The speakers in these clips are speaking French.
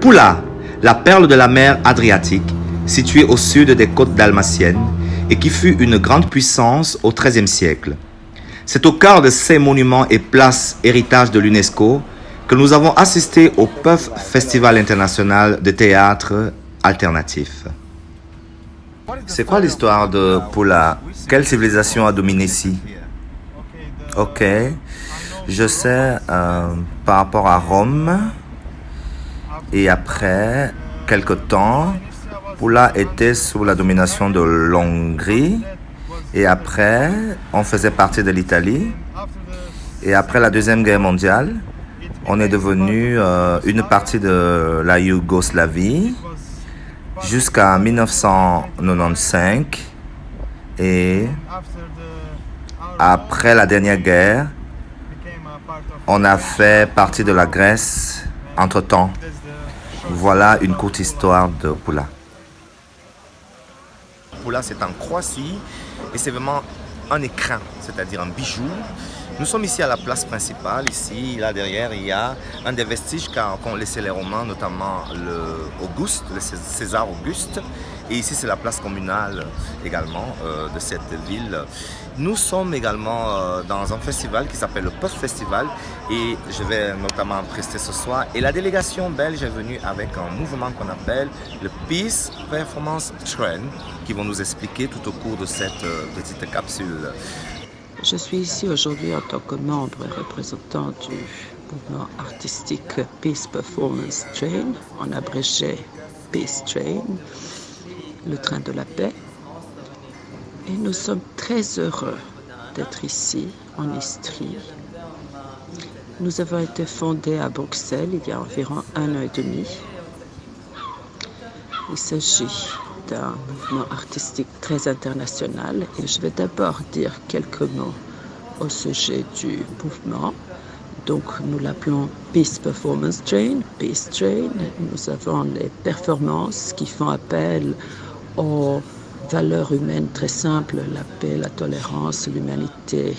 Pula, la perle de la mer Adriatique, située au sud des côtes dalmatiennes et qui fut une grande puissance au XIIIe siècle. C'est au cœur de ces monuments et places héritage de l'UNESCO que nous avons assisté au PUF Festival international de théâtre alternatif. C'est quoi l'histoire de Pula? Quelle civilisation a dominé ici? Ok, je sais par rapport à Rome. Et après quelque temps, Pula était sous la domination de l'Hongrie. Et après, on faisait partie de l'Italie. Et après la Deuxième Guerre mondiale, on est devenu une partie de la Yougoslavie jusqu'à 1995. Et après la dernière guerre, on a fait partie de la Grèce entre-temps. Voilà une courte histoire de Pula. Pula, c'est en Croatie et c'est vraiment un écrin, c'est-à-dire un bijou. Nous sommes ici à la place principale. Ici, là derrière, il y a un des vestiges qu'ont laissé les Romains, notamment le César Auguste. Et ici, c'est la place communale également de cette ville. Nous sommes également dans un festival qui s'appelle le PUF Festival et je vais notamment prester ce soir. Et la délégation belge est venue avec un mouvement qu'on appelle le Peace Performance Train qui vont nous expliquer tout au cours de cette petite capsule. Je suis ici aujourd'hui en tant que membre et représentant du mouvement artistique Peace Performance Train, en abrégé Peace Train, le train de la paix. Et nous sommes très heureux d'être ici, en Istrie. Nous avons été fondés à Bruxelles il y a environ 1 an et demi. Il s'agit d'un mouvement artistique très international et je vais d'abord dire quelques mots au sujet du mouvement. Donc nous l'appelons Peace Performance Train, Peace Train. Nous avons les performances qui font appel aux valeurs humaines très simples, la paix, la tolérance, l'humanité,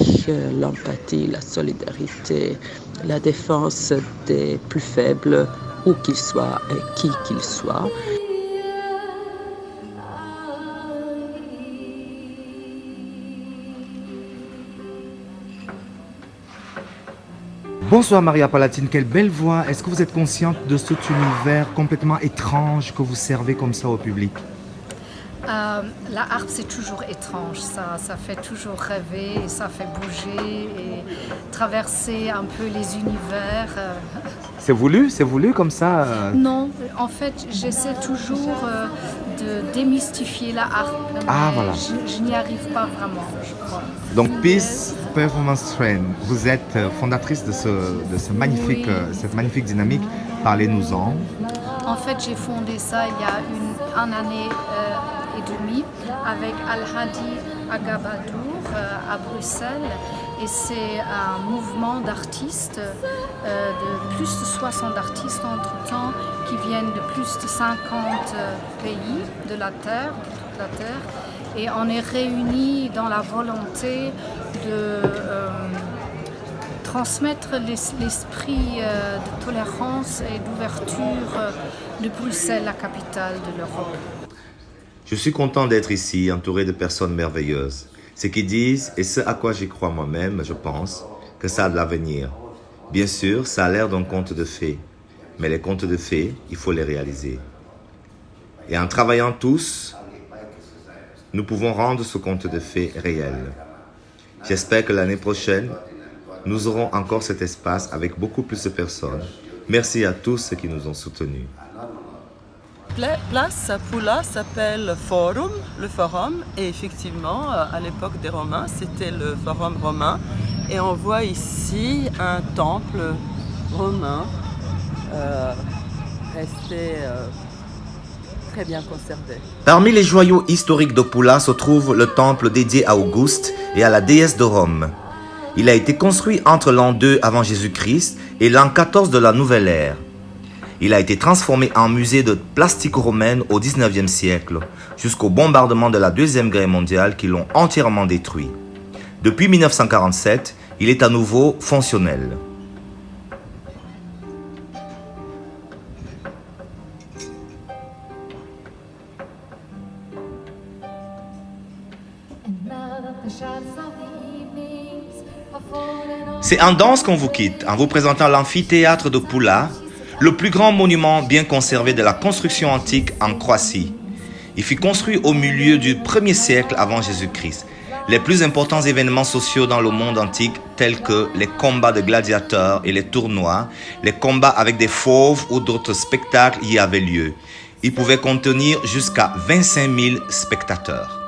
l'empathie, la solidarité, la défense des plus faibles, où qu'ils soient et qui qu'ils soient. Bonsoir Maria Palatine, quelle belle voix. Est-ce que vous êtes consciente de cet univers complètement étrange que vous servez comme ça au public? La harpe, c'est toujours étrange, ça fait toujours rêver, et ça fait bouger et traverser un peu les univers. C'est voulu comme ça Non, en fait, j'essaie toujours de démystifier la harpe, mais voilà. je n'y arrive pas vraiment, je crois. Donc Peace Performance Train, vous êtes fondatrice de cette magnifique dynamique. Parlez-nous-en. En fait, j'ai fondé ça il y a une année et demie avec Al-Hadi Agabadour à Bruxelles. Et c'est un mouvement d'artistes, de plus de 60 artistes entre-temps, qui viennent de plus de 50 pays de la Terre, de toute la Terre. Et on est réunis dans la volonté de transmettre l'esprit de tolérance et d'ouverture de Bruxelles, la capitale de l'Europe. Je suis content d'être ici, entouré de personnes merveilleuses. Ce qu'ils disent et ce à quoi j'y crois moi-même, je pense que ça a de l'avenir. Bien sûr, ça a l'air d'un conte de fées, mais les contes de fées, il faut les réaliser. Et en travaillant tous, nous pouvons rendre ce conte de fées réel. J'espère que l'année prochaine, nous aurons encore cet espace avec beaucoup plus de personnes. Merci à tous ceux qui nous ont soutenus. Place Pula s'appelle Forum, le Forum, et effectivement, à l'époque des Romains, c'était le Forum romain. Et on voit ici un temple romain resté très bien conservé. Parmi les joyaux historiques de Pula se trouve le temple dédié à Auguste et à la déesse de Rome. Il a été construit entre l'an 2 avant Jésus-Christ et l'an 14 de la Nouvelle Ère. Il a été transformé en musée de plastique romaine au XIXe siècle, jusqu'au bombardement de la Deuxième Guerre mondiale qui l'ont entièrement détruit. Depuis 1947, il est à nouveau fonctionnel. C'est en danse qu'on vous quitte, en vous présentant l'amphithéâtre de Pula, le plus grand monument bien conservé de la construction antique en Croatie. Il fut construit au milieu du 1er siècle avant Jésus-Christ. Les plus importants événements sociaux dans le monde antique, tels que les combats de gladiateurs et les tournois, les combats avec des fauves ou d'autres spectacles y avaient lieu. Ils pouvaient contenir jusqu'à 25 000 spectateurs.